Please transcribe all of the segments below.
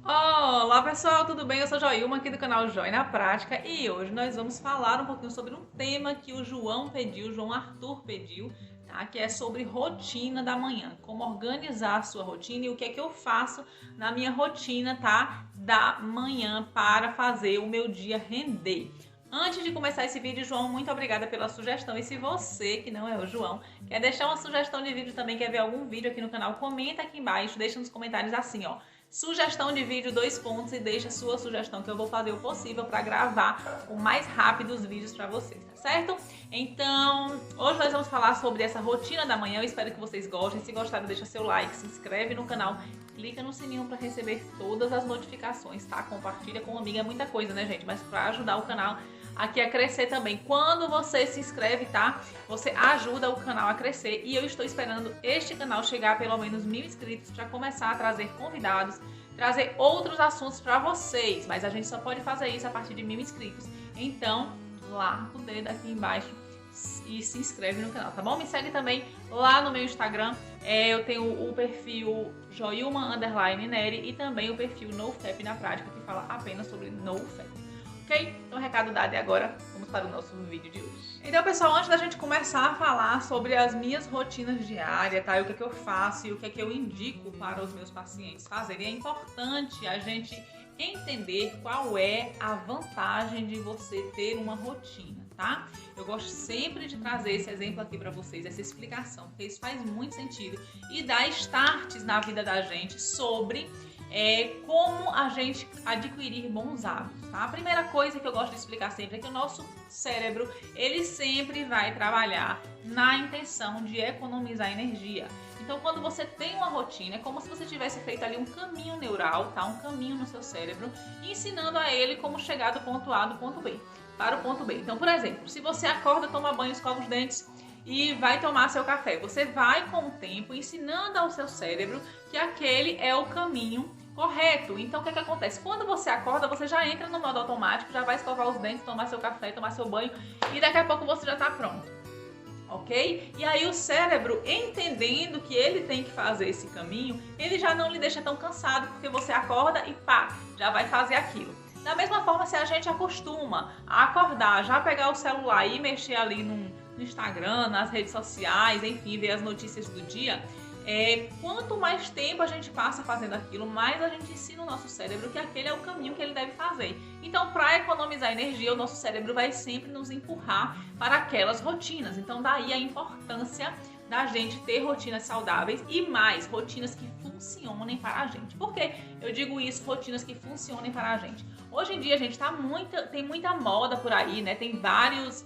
Olá pessoal, tudo bem? Eu sou Joilma aqui do canal Joy na Prática e hoje nós vamos falar um pouquinho sobre um tema que o João pediu, o João Arthur pediu, tá? Que é sobre rotina da manhã, como organizar a sua rotina e o que é que eu faço na minha rotina, tá? Da manhã para fazer o meu dia render. Antes de começar esse vídeo, João, muito obrigada pela sugestão. E se você, que não é o João, quer deixar uma sugestão de vídeo também, quer ver algum vídeo aqui no canal, comenta aqui embaixo, deixa nos comentários assim, ó. Sugestão de vídeo, 2 pontos, e deixa sua sugestão que eu vou fazer o possível para gravar o mais rápido os vídeos para vocês, tá certo? Então, hoje nós vamos falar sobre essa rotina da manhã, eu espero que vocês gostem. Se gostaram, deixa seu like, se inscreve no canal, clica no sininho para receber todas as notificações, tá? Compartilha com uma amiga, é muita coisa, né, gente? Mas para ajudar o canal aqui a crescer também. Quando você se inscreve, tá? Você ajuda o canal a crescer e eu estou esperando este canal chegar a pelo menos 1000 inscritos para começar a trazer convidados, trazer outros assuntos para vocês. Mas a gente só pode fazer isso a partir de 1000 inscritos. Então, larga o dedo aqui embaixo e se inscreve no canal, tá bom? Me segue também lá no meu Instagram. Eu tenho o perfil Joilma_Neri e também o perfil NoFap na Prática, que fala apenas sobre NoFap. Ok? Então, recado dado, e agora vamos para o nosso vídeo de hoje. Então, pessoal, antes da gente começar a falar sobre as minhas rotinas diárias, tá? E o que é que eu faço e o que é que eu indico para os meus pacientes fazerem, é importante a gente entender qual é a vantagem de você ter uma rotina, tá? Eu gosto sempre de trazer esse exemplo aqui para vocês, essa explicação, porque isso faz muito sentido e dá starts na vida da gente sobre como a gente adquirir bons hábitos, tá? A primeira coisa que eu gosto de explicar sempre é que o nosso cérebro, ele sempre vai trabalhar na intenção de economizar energia. Então, quando você tem uma rotina, é como se você tivesse feito ali um caminho neural, tá? Um caminho no seu cérebro, ensinando a ele como chegar do ponto A do ponto B, para o ponto B. Então, por exemplo, se você acorda, toma banho, escova os dentes e vai tomar seu café, você vai com o tempo ensinando ao seu cérebro que aquele é o caminho correto. Então, o que acontece? Quando você acorda, você já entra no modo automático, já vai escovar os dentes, tomar seu café, tomar seu banho e daqui a pouco você já está pronto, ok? E aí o cérebro, entendendo que ele tem que fazer esse caminho, ele já não lhe deixa tão cansado, porque você acorda e pá, já vai fazer aquilo. Da mesma forma, se a gente acostuma a acordar, já pegar o celular e mexer ali no Instagram, nas redes sociais, enfim, ver as notícias do dia, quanto mais tempo a gente passa fazendo aquilo, mais a gente ensina o nosso cérebro que aquele é o caminho que ele deve fazer. Então, para economizar energia, o nosso cérebro vai sempre nos empurrar para aquelas rotinas. Então, daí a importância da gente ter rotinas saudáveis e mais, rotinas que funcionem para a gente. Por que eu digo isso, rotinas que funcionem para a gente? Hoje em dia, a gente tem muita moda por aí, né? Tem várias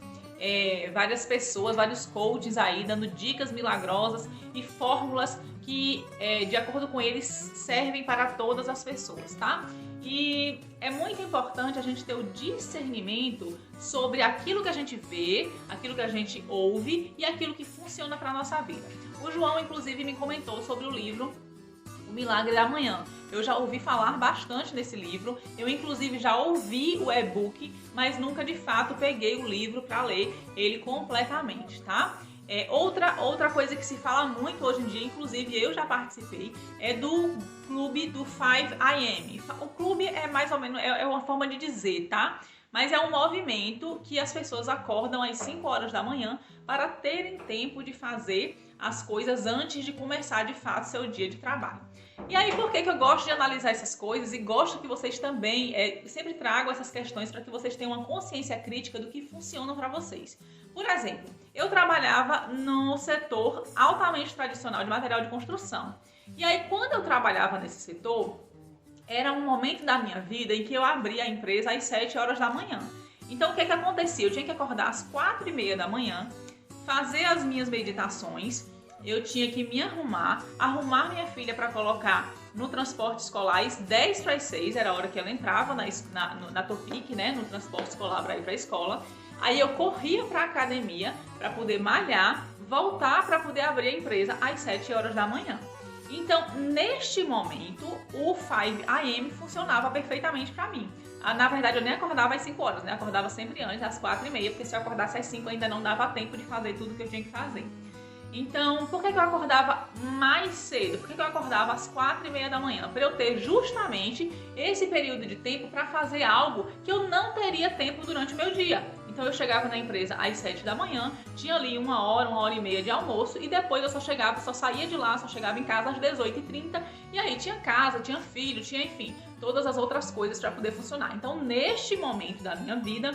pessoas, vários coaches aí dando dicas milagrosas e fórmulas que, de acordo com eles, servem para todas as pessoas, tá? E é muito importante a gente ter o discernimento sobre aquilo que a gente vê, aquilo que a gente ouve e aquilo que funciona para a nossa vida. O João, inclusive, me comentou sobre o livro O Milagre da Manhã. Eu já ouvi falar bastante desse livro, eu inclusive já ouvi o e-book, mas nunca de fato peguei o livro para ler ele completamente, tá? Outra coisa que se fala muito hoje em dia, inclusive eu já participei, é do clube do 5am. O clube é mais ou menos, é uma forma de dizer, tá? Mas é um movimento que as pessoas acordam às 5 horas da manhã para terem tempo de fazer as coisas antes de começar de fato seu dia de trabalho. E aí, por que eu gosto de analisar essas coisas e gosto que vocês também sempre trago essas questões para que vocês tenham uma consciência crítica do que funciona para vocês. Por exemplo, eu trabalhava no setor altamente tradicional de material de construção. E aí, quando eu trabalhava nesse setor, era um momento da minha vida em que eu abria a empresa às 7 horas da manhã. Então, o que acontecia? Eu tinha que acordar às 4h30 da manhã, fazer as minhas meditações, eu tinha que me arrumar minha filha para colocar no transporte escolar às 10 para as 6, era a hora que ela entrava na Topic, né, no transporte escolar para ir para a escola. Aí eu corria para a academia para poder malhar, voltar para poder abrir a empresa às 7 horas da manhã. Então, neste momento, o 5am funcionava perfeitamente para mim. Na verdade, eu nem acordava às 5 horas, né? Acordava sempre antes, às 4h30, porque se eu acordasse às 5 ainda não dava tempo de fazer tudo que eu tinha que fazer. Então, por que eu acordava mais cedo? Por que eu acordava às 4h30 da manhã? Para eu ter justamente esse período de tempo para fazer algo que eu não teria tempo durante o meu dia. Então eu chegava na empresa às 7 da manhã, tinha ali 1 hora e meia de almoço e depois eu só saía de lá, só chegava em casa às 18h30 e aí tinha casa, tinha filho, tinha enfim, todas as outras coisas para poder funcionar. Então neste momento da minha vida,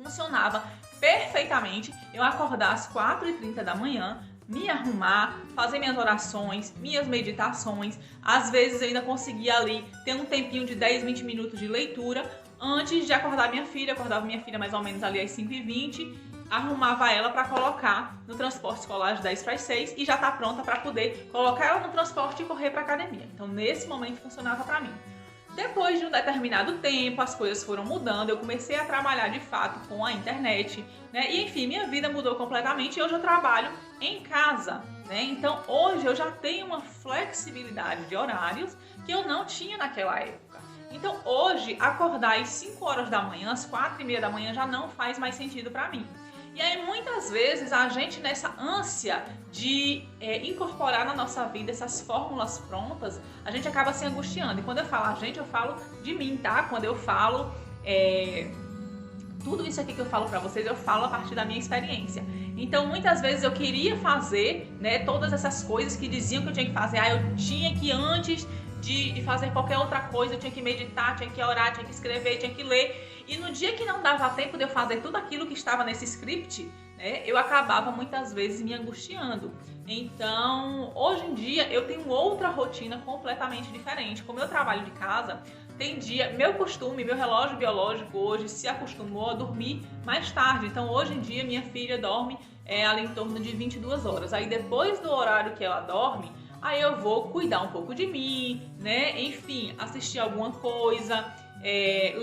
funcionava perfeitamente eu acordar às 4h30 da manhã, me arrumar, fazer minhas orações, minhas meditações. Às vezes eu ainda conseguia ali ter um tempinho de 10, 20 minutos de leitura antes de acordar minha filha. Acordava minha filha mais ou menos ali às 5h20, arrumava ela para colocar no transporte escolar às 5:50 e já tá pronta para poder colocar ela no transporte e correr para academia. Então nesse momento funcionava para mim. Depois de um determinado tempo, as coisas foram mudando, eu comecei a trabalhar de fato com a internet, né? E enfim, minha vida mudou completamente e hoje eu trabalho em casa, né? Então hoje eu já tenho uma flexibilidade de horários que eu não tinha naquela época. Então hoje, acordar às 5 horas da manhã, às 4h30 da manhã já não faz mais sentido para mim. E aí muitas vezes a gente nessa ânsia de incorporar na nossa vida essas fórmulas prontas, a gente acaba se angustiando. E quando eu falo a gente, eu falo de mim, tá? Quando eu falo tudo isso aqui que eu falo pra vocês, eu falo a partir da minha experiência. Então muitas vezes eu queria fazer, né, todas essas coisas que diziam que eu tinha que fazer. Eu tinha que antes de fazer qualquer outra coisa, eu tinha que meditar, tinha que orar, tinha que escrever, tinha que ler. E no dia que não dava tempo de eu fazer tudo aquilo que estava nesse script, né, eu acabava muitas vezes me angustiando. Então, hoje em dia, eu tenho outra rotina completamente diferente. Como eu trabalho de casa, tem dia, meu costume, meu relógio biológico hoje se acostumou a dormir mais tarde. Então, hoje em dia, minha filha dorme ali em torno de 22 horas. Aí, depois do horário que ela dorme, aí eu vou cuidar um pouco de mim, né? Enfim, assistir alguma coisa,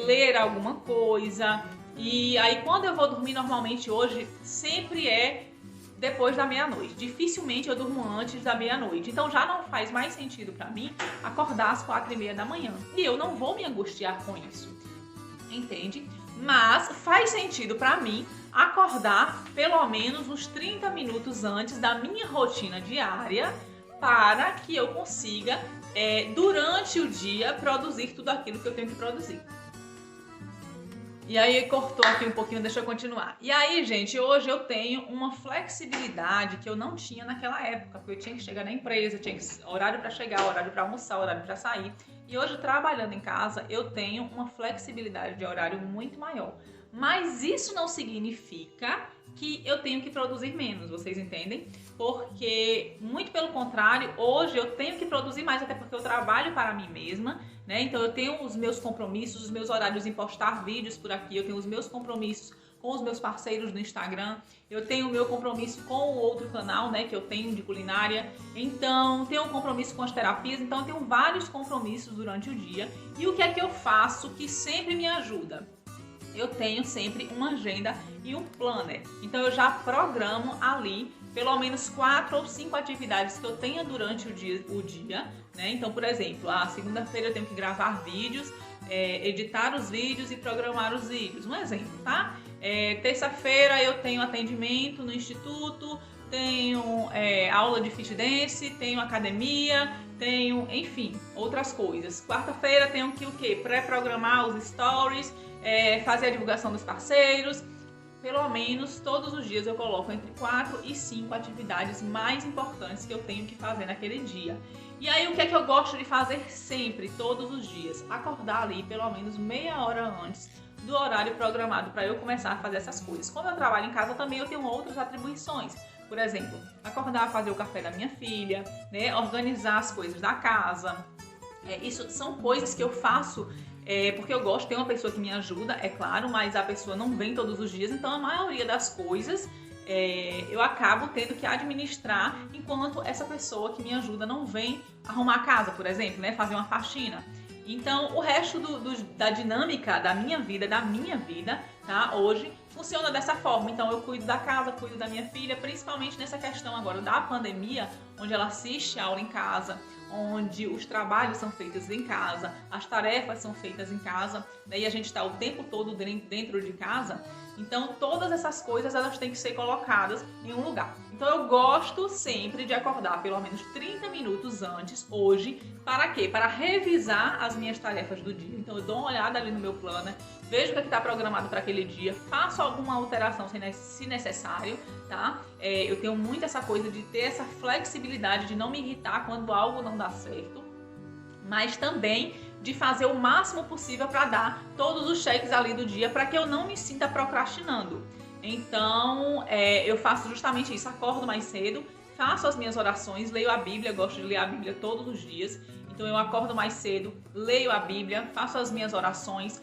ler alguma coisa. E aí quando eu vou dormir normalmente hoje, sempre é depois da meia-noite. Dificilmente eu durmo antes da meia-noite. Então já não faz mais sentido pra mim acordar às 4h30 da manhã. E eu não vou me angustiar com isso, entende? Mas faz sentido pra mim acordar pelo menos uns 30 minutos antes da minha rotina diária, para que eu consiga, durante o dia, produzir tudo aquilo que eu tenho que produzir. E aí cortou aqui um pouquinho, deixa eu continuar. E aí, gente, hoje eu tenho uma flexibilidade que eu não tinha naquela época, porque eu tinha que chegar na empresa, tinha horário para chegar, horário para almoçar, horário para sair. E hoje, trabalhando em casa, eu tenho uma flexibilidade de horário muito maior. Mas isso não significa que eu tenho que produzir menos, vocês entendem? Porque, muito pelo contrário, hoje eu tenho que produzir mais, até porque eu trabalho para mim mesma, né? Então eu tenho os meus compromissos, os meus horários em postar vídeos por aqui, eu tenho os meus compromissos com os meus parceiros do Instagram, eu tenho o meu compromisso com o outro canal, né, que eu tenho de culinária, então tenho um compromisso com as terapias, então eu tenho vários compromissos durante o dia. E o que é que eu faço que sempre me ajuda? Eu tenho sempre uma agenda e um planner. Então eu já programo ali pelo menos 4 ou 5 atividades que eu tenha durante o dia, né? Então, por exemplo, a segunda-feira eu tenho que gravar vídeos, editar os vídeos e programar os vídeos. Um exemplo, tá? Terça-feira eu tenho atendimento no instituto, tenho aula de fit dance, tenho academia, tenho, enfim, outras coisas. Quarta-feira tenho que o quê? Pré-programar os stories, fazer a divulgação dos parceiros. Pelo menos todos os dias eu coloco entre 4 e 5 atividades mais importantes que eu tenho que fazer naquele dia. E aí o que é que eu gosto de fazer sempre, todos os dias? Acordar ali pelo menos meia hora antes do horário programado para eu começar a fazer essas coisas. Quando eu trabalho em casa também eu tenho outras atribuições. Por exemplo, acordar, fazer o café da minha filha, né? Organizar as coisas da casa. Isso são coisas que eu faço porque eu gosto, tem uma pessoa que me ajuda, é claro, mas a pessoa não vem todos os dias, então a maioria das coisas eu acabo tendo que administrar enquanto essa pessoa que me ajuda não vem arrumar a casa, por exemplo, né, fazer uma faxina. Então o resto da dinâmica da minha vida, tá, hoje funciona dessa forma. Então eu cuido da casa, cuido da minha filha, principalmente nessa questão agora da pandemia, onde ela assiste aula em casa, onde os trabalhos são feitos em casa, as tarefas são feitas em casa, daí a gente está o tempo todo dentro de casa. Então todas essas coisas elas têm que ser colocadas em um lugar. Então eu gosto sempre de acordar pelo menos 30 minutos antes, hoje, para quê? Para revisar as minhas tarefas do dia. Então eu dou uma olhada ali no meu planner, vejo o que está programado para aquele dia, faço alguma alteração se necessário, tá? Eu tenho muito essa coisa de ter essa flexibilidade, de não me irritar quando algo não dá certo, mas também de fazer o máximo possível para dar todos os cheques ali do dia, para que eu não me sinta procrastinando. Então, eu faço justamente isso, acordo mais cedo, faço as minhas orações, leio a Bíblia, gosto de ler a Bíblia todos os dias. Então eu acordo mais cedo, leio a Bíblia, faço as minhas orações,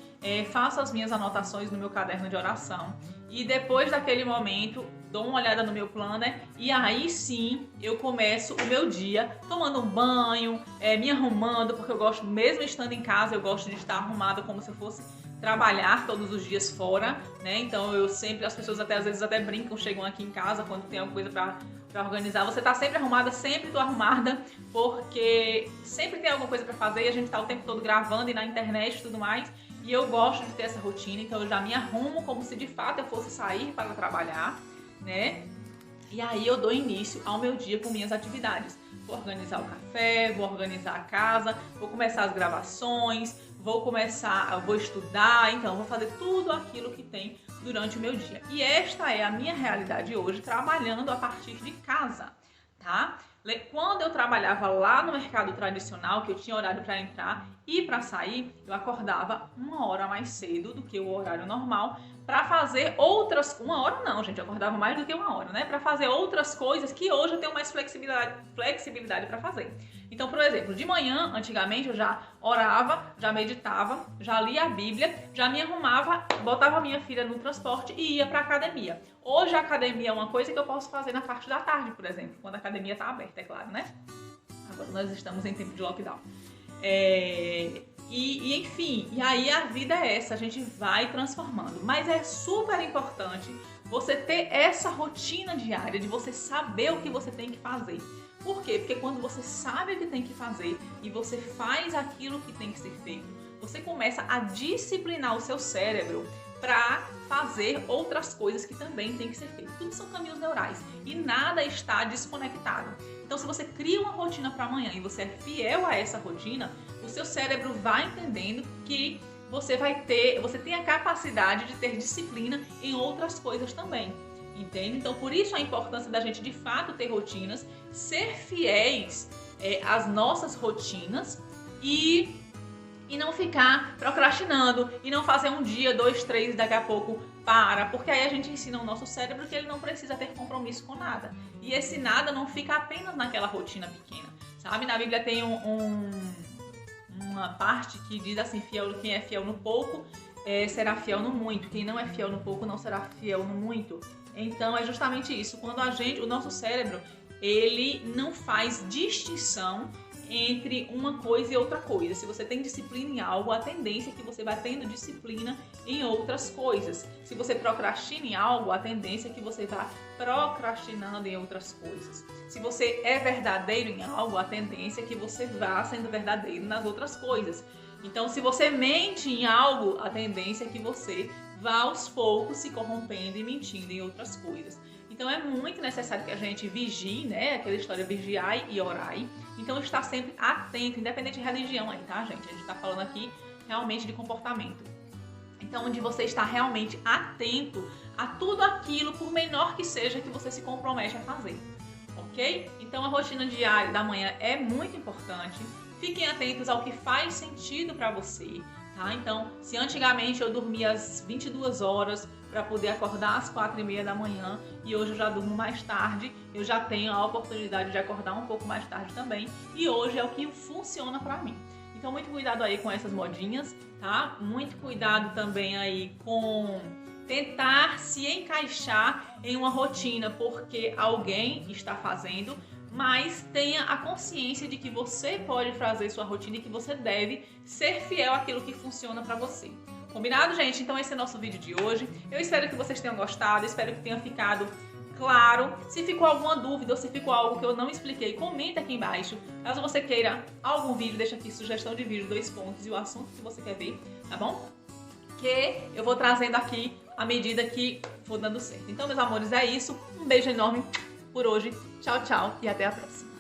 faço as minhas anotações no meu caderno de oração. E depois daquele momento, dou uma olhada no meu planner e aí sim eu começo o meu dia tomando um banho, me arrumando, porque eu gosto, mesmo estando em casa, eu gosto de estar arrumada como se eu fosse trabalhar todos os dias fora, né? Então eu sempre, as pessoas até às vezes até brincam, chegam aqui em casa quando tem alguma coisa para organizar. Você tá sempre arrumada? Sempre tô arrumada, porque sempre tem alguma coisa para fazer e a gente tá o tempo todo gravando e na internet e tudo mais. E eu gosto de ter essa rotina, então eu já me arrumo como se de fato eu fosse sair para trabalhar, né? E aí eu dou início ao meu dia com minhas atividades. Vou organizar o café, vou organizar a casa, vou começar as gravações, vou estudar, então vou fazer tudo aquilo que tem durante o meu dia. E esta é a minha realidade hoje, trabalhando a partir de casa, tá? Quando eu trabalhava lá no mercado tradicional, que eu tinha horário para entrar e para sair, eu acordava 1 hora mais cedo do que o horário normal para fazer outras... 1 hora não, gente, eu acordava mais do que 1 hora, né? Para fazer outras coisas que hoje eu tenho mais flexibilidade para fazer. Então, por exemplo, de manhã, antigamente, eu já orava, já meditava, já lia a Bíblia, já me arrumava, botava minha filha no transporte e ia para academia. Hoje a academia é uma coisa que eu posso fazer na parte da tarde, por exemplo, quando a academia está aberta, é claro, né? Agora nós estamos em tempo de lockdown. Enfim, e aí a vida é essa, a gente vai transformando. Mas é super importante você ter essa rotina diária, de você saber o que você tem que fazer. Por quê? Porque quando você sabe o que tem que fazer e você faz aquilo que tem que ser feito, você começa a disciplinar o seu cérebro para fazer outras coisas que também tem que ser feitas. Tudo são caminhos neurais e nada está desconectado. Então, se você cria uma rotina para amanhã e você é fiel a essa rotina, o seu cérebro vai entendendo que você tem a capacidade de ter disciplina em outras coisas também. Entende? Então, por isso a importância da gente de fato ter rotinas, ser fiéis às nossas rotinas e não ficar procrastinando e não fazer um dia, 2, 3 e daqui a pouco para, porque aí a gente ensina o nosso cérebro que ele não precisa ter compromisso com nada. E esse nada não fica apenas naquela rotina pequena, sabe? Na Bíblia tem uma parte que diz assim, quem é fiel no pouco será fiel no muito, quem não é fiel no pouco não será fiel no muito. Então é justamente isso, quando o nosso cérebro, ele não faz distinção entre uma coisa e outra coisa. Se você tem disciplina em algo, a tendência é que você vai tendo disciplina em outras coisas. Se você procrastina em algo, a tendência é que você vá procrastinando em outras coisas. Se você é verdadeiro em algo, a tendência é que você vá sendo verdadeiro nas outras coisas. Então, se você mente em algo, a tendência é que você vá aos poucos se corrompendo e mentindo em outras coisas. Então é muito necessário que a gente vigie, né? Aquela história vigiai e orai. Então estar sempre atento, independente de religião aí, tá, gente? A gente tá falando aqui realmente de comportamento. Então, onde você está realmente atento a tudo aquilo, por menor que seja, que você se compromete a fazer, ok? Então a rotina diária da manhã é muito importante. Fiquem atentos ao que faz sentido para você, tá? Então, se antigamente eu dormia às 22 horas para poder acordar às 4h30 da manhã e hoje eu já durmo mais tarde, eu já tenho a oportunidade de acordar um pouco mais tarde também e hoje é o que funciona para mim. Então, muito cuidado aí com essas modinhas, tá? Muito cuidado também aí com tentar se encaixar em uma rotina porque alguém está fazendo, mas tenha a consciência de que você pode fazer sua rotina e que você deve ser fiel àquilo que funciona para você. Combinado, gente? Então esse é o nosso vídeo de hoje. Eu espero que vocês tenham gostado, espero que tenha ficado claro. Se ficou alguma dúvida ou se ficou algo que eu não expliquei, comenta aqui embaixo. Caso você queira algum vídeo, deixa aqui sugestão de vídeo, 2 pontos e o assunto que você quer ver, tá bom? Que eu vou trazendo aqui à medida que for dando certo. Então, meus amores, é isso. Um beijo enorme Por hoje, tchau, tchau e até a próxima.